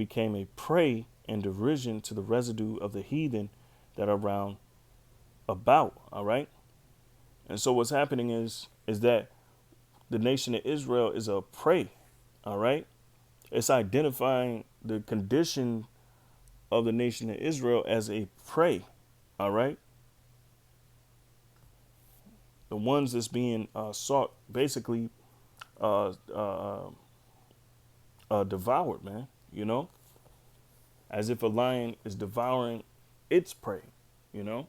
became a prey and derision to the residue of the heathen that are round about. All right. And so what's happening is that the nation of Israel is a prey. All right. It's identifying the condition of the nation of Israel as a prey. All right. The ones that's being sought, basically uh, uh, devoured, man. You know, as if a lion is devouring its prey. You know,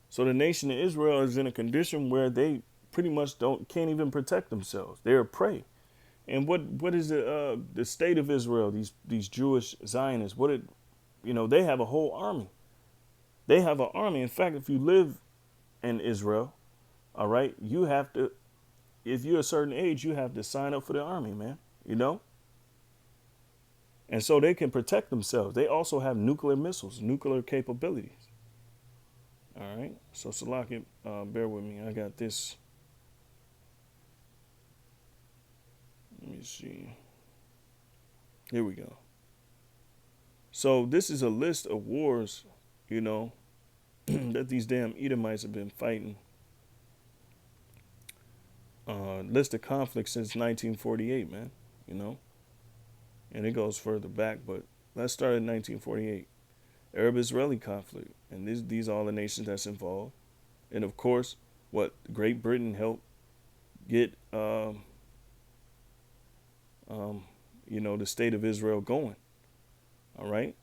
so the nation of Israel is in a condition where they pretty much can't even protect themselves. They're a prey. And what is the state of Israel? These Jewish Zionists. They have a whole army. They have an army. In fact, if you live in Israel, all right, you have to. If you're a certain age, you have to sign up for the army, man. You know, and so they can protect themselves. They also have nuclear missiles, nuclear capabilities. All right. So Salaki, bear with me. I got this. Let me see. Here we go. So this is a list of wars, you know, that these damn Edomites have been fighting. List of conflicts since 1948, man. You know, and it goes further back, but let's start in 1948. Arab-Israeli conflict, and these are all the nations that's involved, and of course, what Great Britain helped get, the state of Israel going. All right,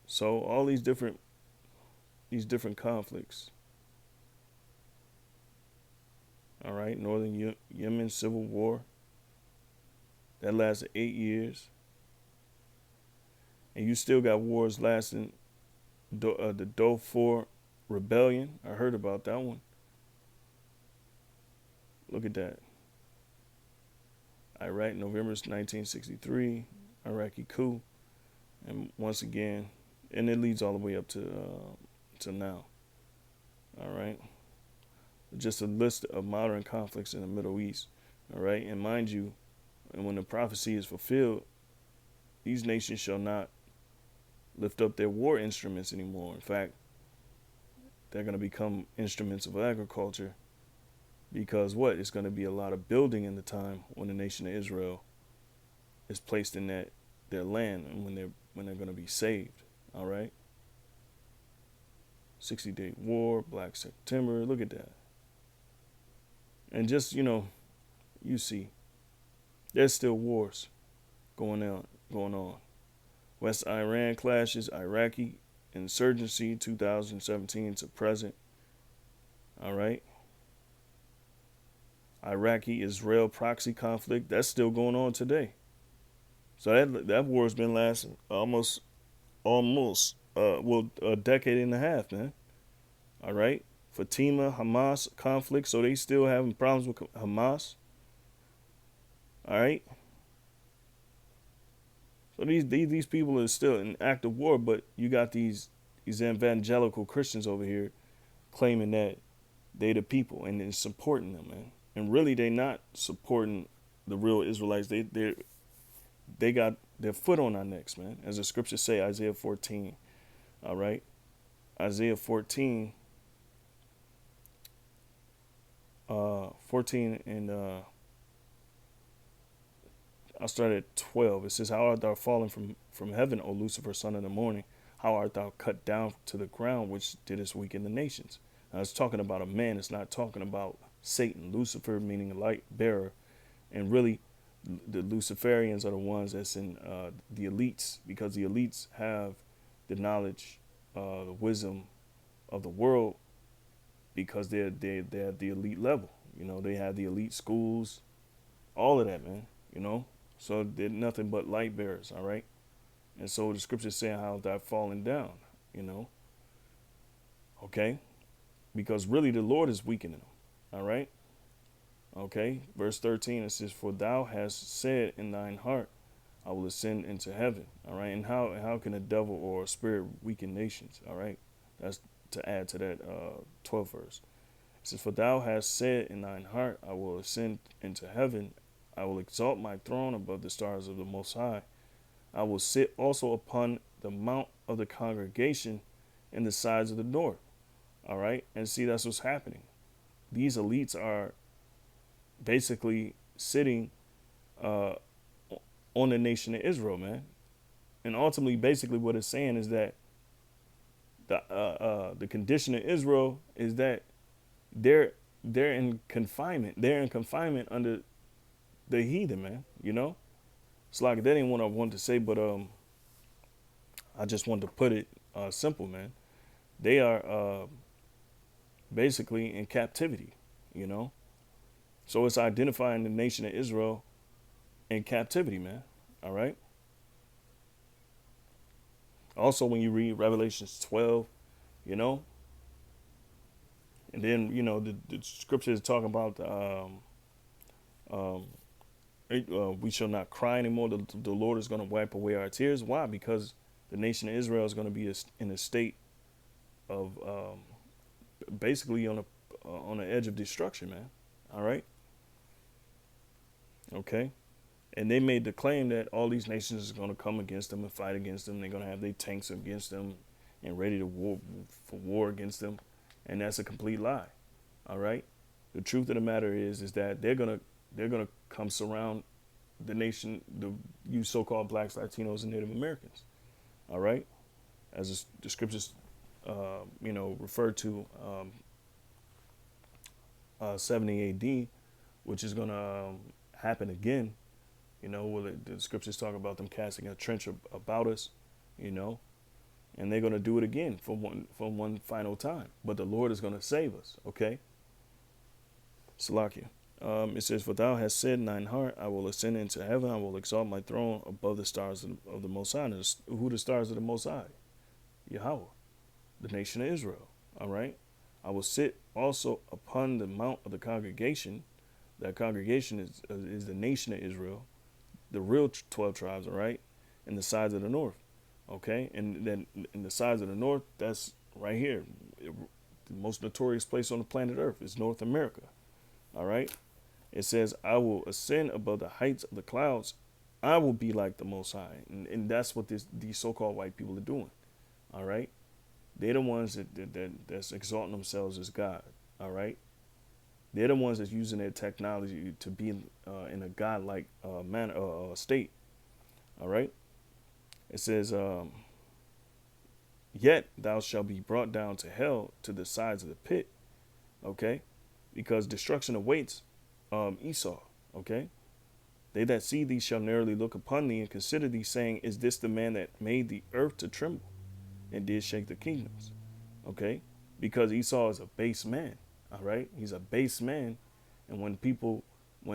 so all these different conflicts. All right, Northern Yemen civil war that lasted 8 years, and you still got wars lasting. The Darfur rebellion, I heard about that one. Look at that. Iraq, November 1963, Iraqi coup, and once again, and it leads all the way up to now. All right, just a list of modern conflicts in the Middle East. All right, and mind you, and when the prophecy is fulfilled, these nations shall not lift up their war instruments anymore. In fact, they're going to become instruments of agriculture because what? It's going to be a lot of building in the time when the nation of Israel is placed in their land and when they're going to be saved. All right. 60-day war, Black September. Look at that. And just you see, there's still wars going on. West Iran clashes, Iraqi insurgency 2017 to present. All right. Iraqi Israel proxy conflict, that's still going on today. So that war has been lasting almost a decade and a half, man. All right. Fatima Hamas conflict, so they still having problems with Hamas. All right. So these people are still in active war, but you got these evangelical Christians over here claiming that they the people and then supporting them, man. And really, they not supporting the real Israelites. They got their foot on our necks, man. As the scriptures say, Isaiah 14. All right, Isaiah 14, 14 and I'll start at 12. It says, "How art thou fallen from heaven, O Lucifer, son of the morning? How art thou cut down to the ground, which didst weaken the nations?" Now, it's talking about a man. It's not talking about Satan. Lucifer meaning a light bearer. And really, the Luciferians are the ones that's in the elites, because the elites have the knowledge, the wisdom of the world, because they're at the elite level. They have the elite schools, all of that, man. So they're nothing but light bearers, all right? And so the scripture's saying how they're falling down, okay? Because really the Lord is weakening them, all right? Okay, verse 13, it says, "For thou hast said in thine heart, I will ascend into heaven," all right? And how can a devil or a spirit weaken nations, all right? That's to add to that 12th verse. It says, "For thou hast said in thine heart, I will ascend into heaven. I will exalt my throne above the stars of the Most High. I will sit also upon the mount of the congregation in the sides of the north. All right. And see, that's what's happening. These elites are basically sitting uh, on the nation of Israel, man. And ultimately, basically, what it's saying is that the condition of Israel is that they're they're in confinement. They're in confinement under the heathen, man. You know, it's like that ain't what I wanted to say, but I just wanted to put it simple, man. They are basically in captivity. You know, so it's identifying the nation of Israel in captivity, man. All right. Also, when you read Revelations 12, you know, and then the scriptures talking about um, we shall not cry anymore. The Lord is going to wipe away our tears. Why? Because the nation of Israel is going to be in a state of basically on the edge of destruction, man. All right. Okay. And they made the claim that all these nations are going to come against them and fight against them. They're going to have their tanks against them and ready to for war against them. And that's a complete lie. All right. The truth of the matter is that they're gonna come surround the nation, you so-called blacks, Latinos, and Native Americans. All right. As the scriptures, refer to 70 A.D., which is going to happen again. Where the scriptures talk about them casting a trench about us, and they're going to do it again for one final time. But the Lord is going to save us, okay? Salakia. It says, "For thou hast said in thine heart, I will ascend into heaven, I will exalt my throne above the stars of the Most High." And who the stars of the Most High? Yahweh, the nation of Israel, all right? "I will sit also upon the mount of the congregation." That congregation is the nation of Israel, the real 12 tribes, all right, and the sides of the north, okay? And then in the sides of the north, that's right here. The most notorious place on the planet Earth is North America, all right? It says, "I will ascend above the heights of the clouds. I will be like the Most High." And that's what these so-called white people are doing, all right? They're the ones that's exalting themselves as God, all right? They're the ones that's using their technology to be in a godlike state. All right. It says, "Yet thou shalt be brought down to hell, to the sides of the pit." Okay. Because destruction awaits Esau. Okay. "They that see thee shall narrowly look upon thee and consider thee, saying, Is this the man that made the earth to tremble and did shake the kingdoms?" Okay. Because Esau is a base man. All right. He's a base man. And when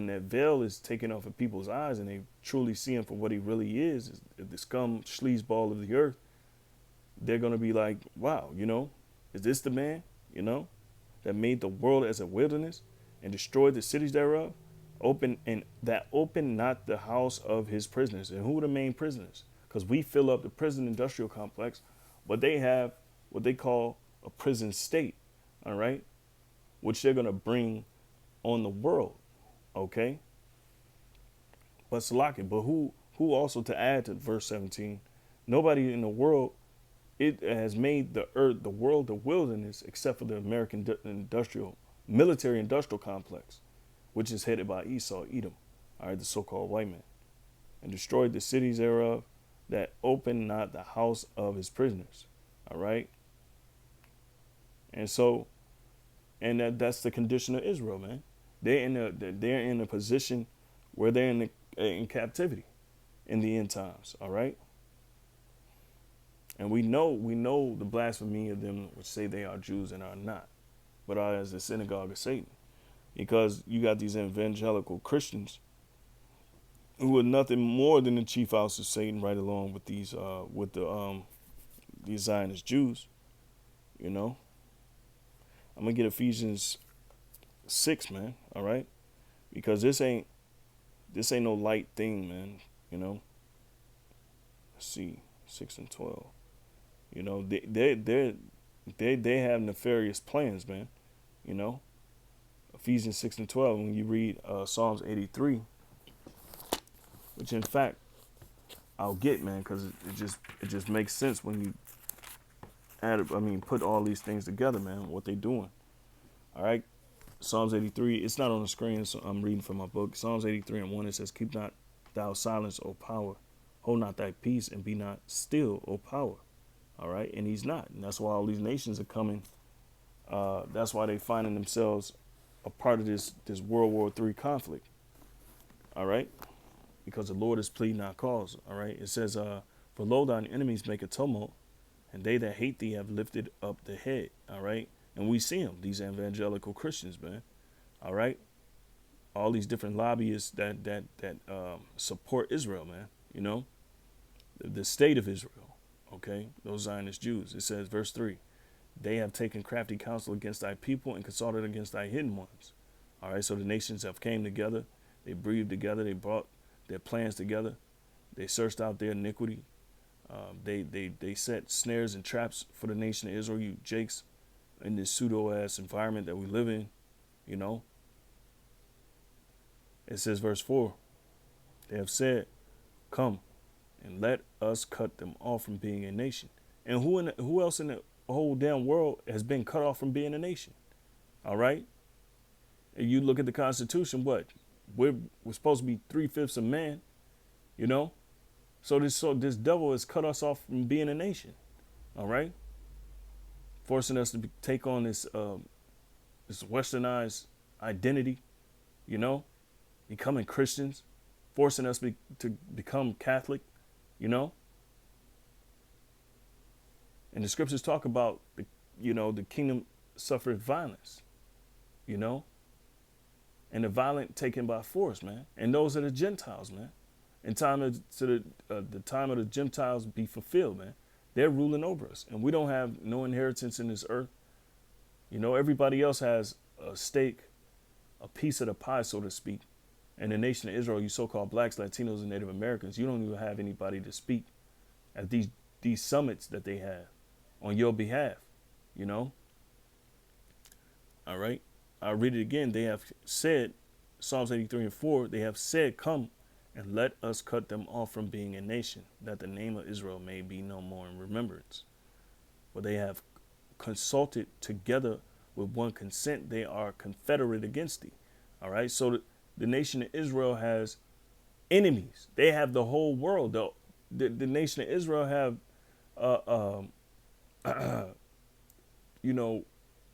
that veil is taken off of people's eyes and they truly see him for what he really is the scum sleazeball of the earth, they're going to be like, wow, is this the man, that made the world as a wilderness and destroyed the cities thereof? Open not the house of his prisoners. And who are the main prisoners? Because we fill up the prison industrial complex, but they have what they call a prison state. All right. Which they're going to bring on the world, okay? But Salaki, but who also, to add to verse 17, nobody in the world, it has made the earth, the world, the wilderness, except for the American military industrial complex, which is headed by Esau, Edom, all right, the so-called white man, and destroyed the cities thereof, that opened not the house of his prisoners, all right? And so, and that's the condition of Israel, man. They're in a position where they're in captivity in the end times. All right. And we know the blasphemy of them which say they are Jews and are not, but are as the synagogue of Satan. Because you got these evangelical Christians who are nothing more than the chief house of Satan, right along with these Zionist Jews. I'm gonna get Ephesians 6, man. All right, because this ain't no light thing, man. Let's see, 6 and 12. They have nefarious plans, man. Ephesians 6 and 12. When you read Psalms 83, which in fact I'll get, man, because it just makes sense when you put all these things together, man. What they doing? All right. Psalms 83. It's not on the screen, so I'm reading from my book. Psalms 83:1. It says, "Keep not thou silence, O power. Hold not thy peace, and be not still, O power." All right, and he's not, and that's why all these nations are coming. That's why they finding themselves a part of this World War III conflict. All right, because the Lord is pleading our cause. All right, it says, "For lo, thine enemies make a tumult, and they that hate thee have lifted up the head." All right, and we see them, these evangelical Christians, man. All right, all these different lobbyists that support Israel, man. You know, the state of Israel. Okay, those Zionist Jews. It says, verse 3, "They have taken crafty counsel against thy people and consulted against thy hidden ones." All right, so the nations have came together. They breathed together. They brought their plans together. They searched out their iniquity. They set snares and traps for the nation of Israel, you jakes, in this pseudo-ass environment that we live in, you know. It says, verse 4, "They have said, come and let us cut them off from being a nation." And who else in the whole damn world has been cut off from being a nation? All right. And you look at the Constitution, what? We're supposed to be 3/5 of man, you know? So this devil has cut us off from being a nation. All right. Forcing us to take on this westernized identity, you know, becoming Christians, forcing us to become Catholic, you know. And the scriptures talk about, the kingdom suffered violence, you know, and the violent taken by force, man. And those are the Gentiles, man. In time the time of the Gentiles be fulfilled, man. They're ruling over us, and we don't have no inheritance in this earth. You know, everybody else has a stake, a piece of the pie, so to speak. And the nation of Israel, you so-called blacks, Latinos, and Native Americans, you don't even have anybody to speak at these summits that they have on your behalf, you know. All right. I'll read it again. They have said, Psalms 83:4, "They have said, come and let us cut them off from being a nation, that the name of Israel may be no more in remembrance. For they have consulted together with one consent, they are confederate against thee." All right. So the nation of Israel has enemies. They have the whole world. The nation of Israel have,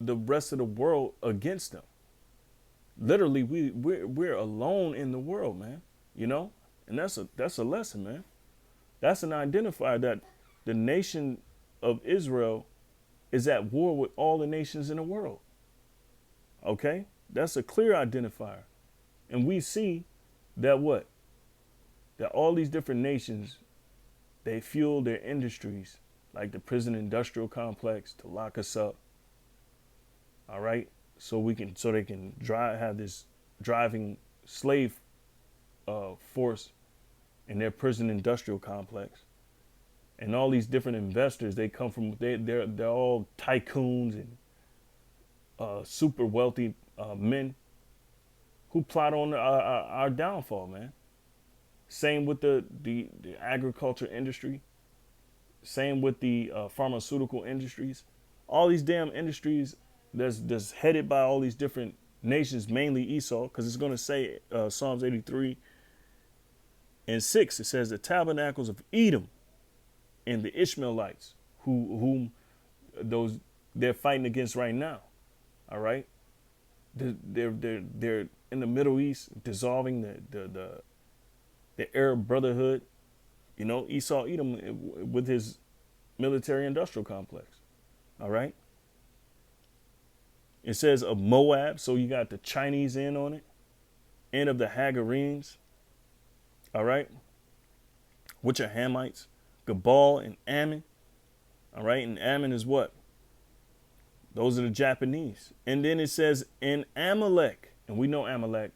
the rest of the world against them. Literally, we're alone in the world, man. You know, and that's a lesson, man. That's an identifier that the nation of Israel is at war with all the nations in the world. Okay, that's a clear identifier, and we see that that all these different nations, they fuel their industries like the prison industrial complex to lock us up. All right, so they can have this driving slave force in their prison industrial complex. And all these different investors, they're all tycoons and super wealthy men who plot on our downfall, man. Same with the agriculture industry. Same with the pharmaceutical industries. All these damn industries that's headed by all these different nations, mainly Esau, because it's going to say Psalms 83:6. It says, "The tabernacles of Edom and the Ishmaelites, whom they're fighting against right now." All right, they're in the Middle East, dissolving the Arab Brotherhood. You know, Esau Edom with his military industrial complex. All right. It says of Moab, so you got the Chinese in on it, and of the Hagarenes. All right, which are Hamites, Gebal and Ammon. All right, and Ammon is what? Those are the Japanese. And then it says in Amalek, and we know Amalek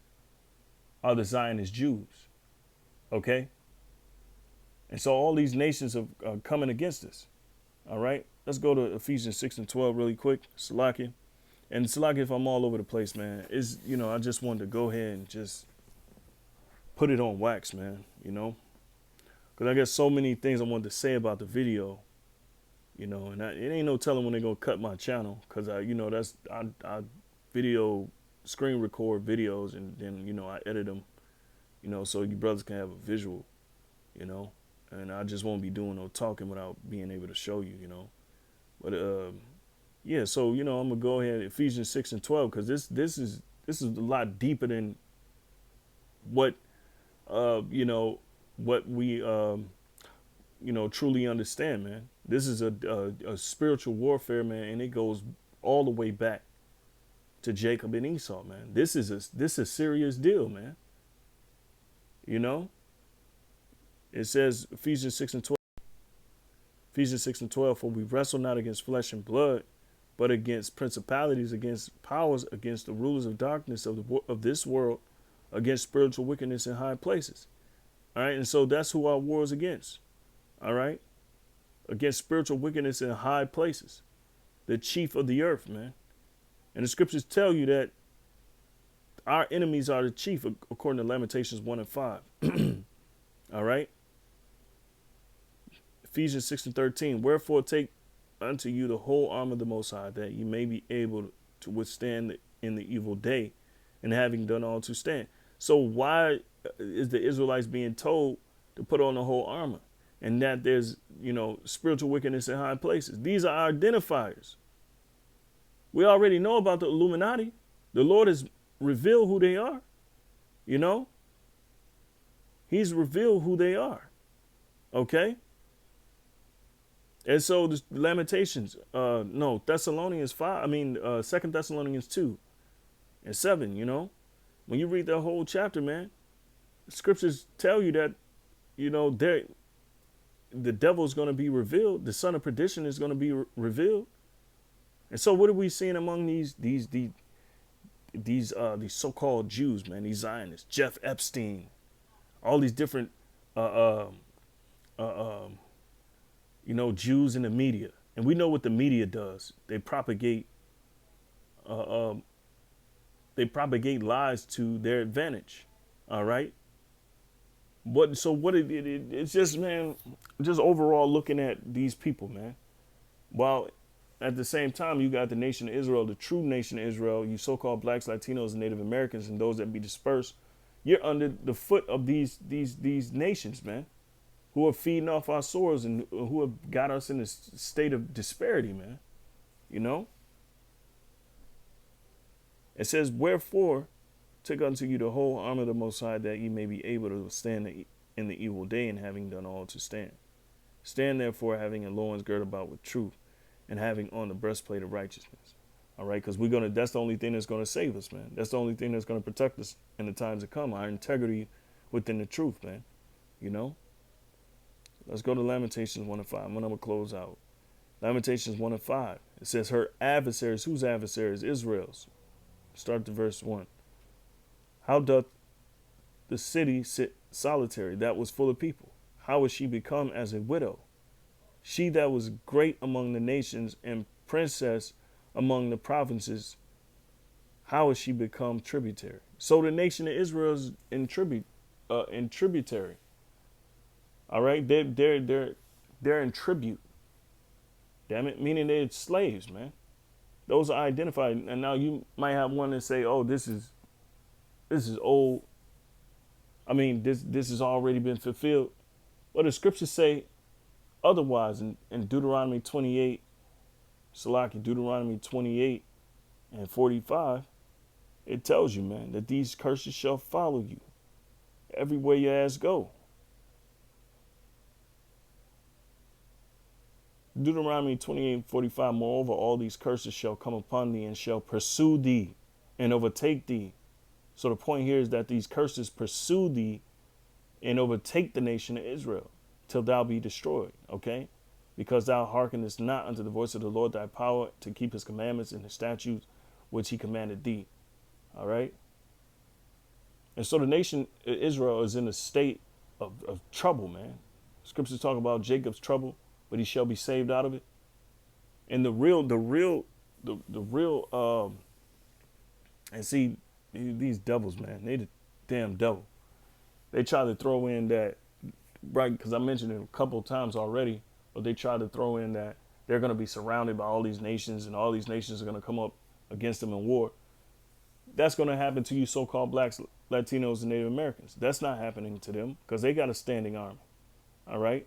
are the Zionist Jews. Okay, and so all these nations are coming against us. All right, let's go to Ephesians 6:12 really quick. Salakia. And Salakia, if I'm all over the place, man, I just wanted to go ahead and just put it on wax, man, because because I got so many things I wanted to say about the video, you know, and it ain't no telling when they're gonna cut my channel, because I video screen record videos, and then I edit them, so you brothers can have a visual, you know, and I just won't be doing no talking without being able to show you, but yeah, so I'm gonna go ahead, Ephesians 6:12, because this is a lot deeper than what what we truly understand, man. This is a spiritual warfare, man, and it goes all the way back to Jacob and Esau, man. This is a serious deal, man. It says Ephesians 6:12. Ephesians 6:12, for we wrestle not against flesh and blood, but against principalities, against powers, against the rulers of darkness of this world, against spiritual wickedness in high places. All right, and so that's who our war is against. All right, against spiritual wickedness in high places, the chief of the earth, man. And the scriptures tell you that our enemies are the chief, according to Lamentations 1:5. All right. Ephesians 6:13. Wherefore take unto you the whole armor of the Most High, that ye may be able to withstand in the evil day, and having done all to stand. So why is the Israelites being told to put on the whole armor, and that there's spiritual wickedness in high places? These are our identifiers. We already know about the Illuminati. The Lord has revealed who they are. He's revealed who they are. Okay. And so the Lamentations, Thessalonians 5, 2 Thessalonians 2:7, when you read that whole chapter, man, the scriptures tell you that, the devil is going to be revealed. The son of perdition is going to be revealed. And so what are we seeing among these so-called Jews, man, these Zionists, Jeff Epstein, all these different, Jews in the media. And we know what the media does. They propagate lies to their advantage. All right. It's just, man, just overall looking at these people, man. While at the same time, you got the nation of Israel, the true nation of Israel, you so-called blacks, Latinos, and Native Americans, and those that be dispersed. You're under the foot of these nations, man, who are feeding off our sores and who have got us in a state of disparity, man. It says, wherefore, take unto you the whole armor of the Most High, that ye may be able to stand in the evil day, and having done all to stand. Stand therefore, having a loins girt about with truth, and having on the breastplate of righteousness. All right, because that's the only thing that's going to save us, man. That's the only thing that's going to protect us in the times to come. Our integrity within the truth, man. Let's go to Lamentations 1:5. I'm going to close out. Lamentations 1:5. It says, her adversaries, whose adversaries? Israel's. Start to verse 1. How doth the city sit solitary, that was full of people? How is she become as a widow? She that was great among the nations and princess among the provinces, how is she become tributary? So the nation of Israel is in tributary. All right, they're in tribute. Damn it, meaning they're slaves, man. Those are identified. And now you might have one that say, "Oh, this is old. This has already been fulfilled." But the scriptures say otherwise in Deuteronomy 28, Deuteronomy 28:45, it tells you, man, that these curses shall follow you everywhere your ass go. Deuteronomy 28:45, moreover, all these curses shall come upon thee and shall pursue thee and overtake thee. So the point here is that these curses pursue thee and overtake the nation of Israel till thou be destroyed, okay? Because thou hearkenest not unto the voice of the Lord thy power to keep his commandments and his statutes which he commanded thee, all right? And so the nation of Israel is in a state of trouble, man. Scriptures talk about Jacob's trouble, but he shall be saved out of it. And the real, and see, these devils, man, they the damn devil. They try to throw in that right, because I mentioned it a couple of times already, but they tried to throw in that they're going to be surrounded by all these nations and all these nations are going to come up against them in war. That's going to happen to you so-called blacks, Latinos, and Native Americans. That's not happening to them because they got a standing army. All right.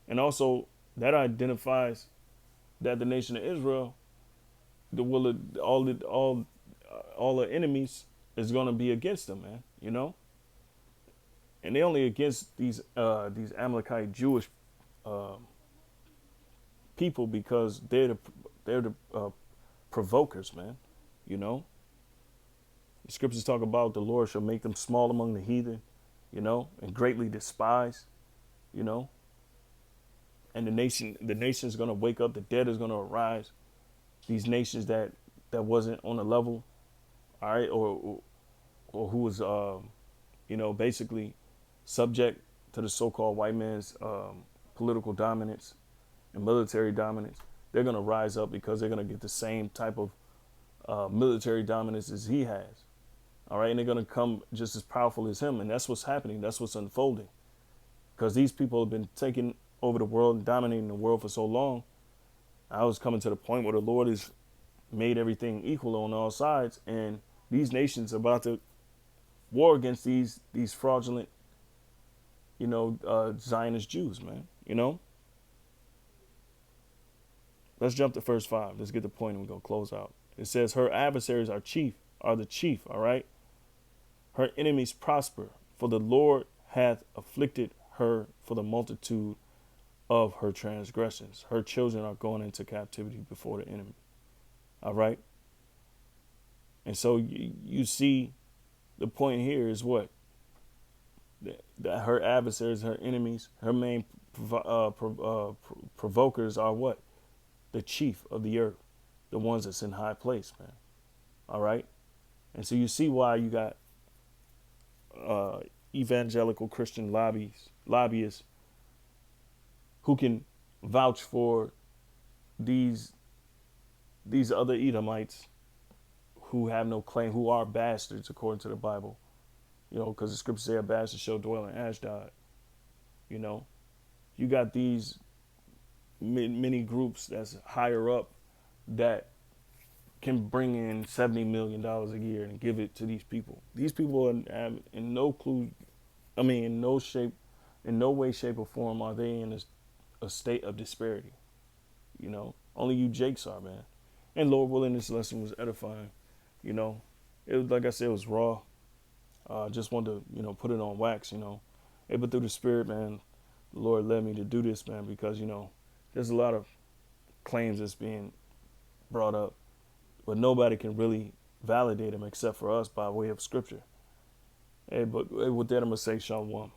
And also that identifies that the nation of Israel, the will of all the enemies is going to be against them, man. You know, and they only against these Amalekite Jewish uh, people because they're the provokers, man. You know, the scriptures talk about the Lord shall make them small among the heathen, you know, and greatly despised, you know, and the nation's gonna wake up, the dead is gonna arise. These nations that wasn't on the level, all right, or who was you know, basically subject to the so-called white man's political dominance and military dominance, they're gonna rise up because they're gonna get the same type of military dominance as he has. All right, and they're gonna come just as powerful as him, and that's what's happening. That's what's unfolding, because these people have been taking over the world and dominating the world for so long. I was coming to the point where the Lord has made everything equal on all sides, and these nations are about to war against these fraudulent, you know, Zionist Jews, man. You know, let's jump to verse 5. Let's get the point, and we're gonna close out. It says, "Her adversaries are the chief." All right. Her enemies prosper, for the Lord hath afflicted her for the multitude of her transgressions. Her children are going into captivity before the enemy. All right. And so you see the point here is what? That her adversaries, her enemies, her main provokers are what? The chief of the earth, the ones that's in high place, man. All right. And so you see why you got evangelical Christian lobbyists who can vouch for these other Edomites who have no claim, who are bastards according to the Bible, you know, because the scriptures say a bastard shall dwell in Ashdod. You know, you got these many groups that's higher up that can bring in $70 million a year and give it to these people. These people have in no clue, I mean, in no way, shape, or form are they in a state of disparity. You know, only you Jakes are, man. And Lord willing, this lesson was edifying. You know, it was, like I said, it was raw. Just wanted to, you know, put it on wax, you know. But through the Spirit, man, the Lord led me to do this, man, because, you know, there's a lot of claims that's being brought up, but nobody can really validate them except for us by way of scripture. But with that, I'm going to say Shalom.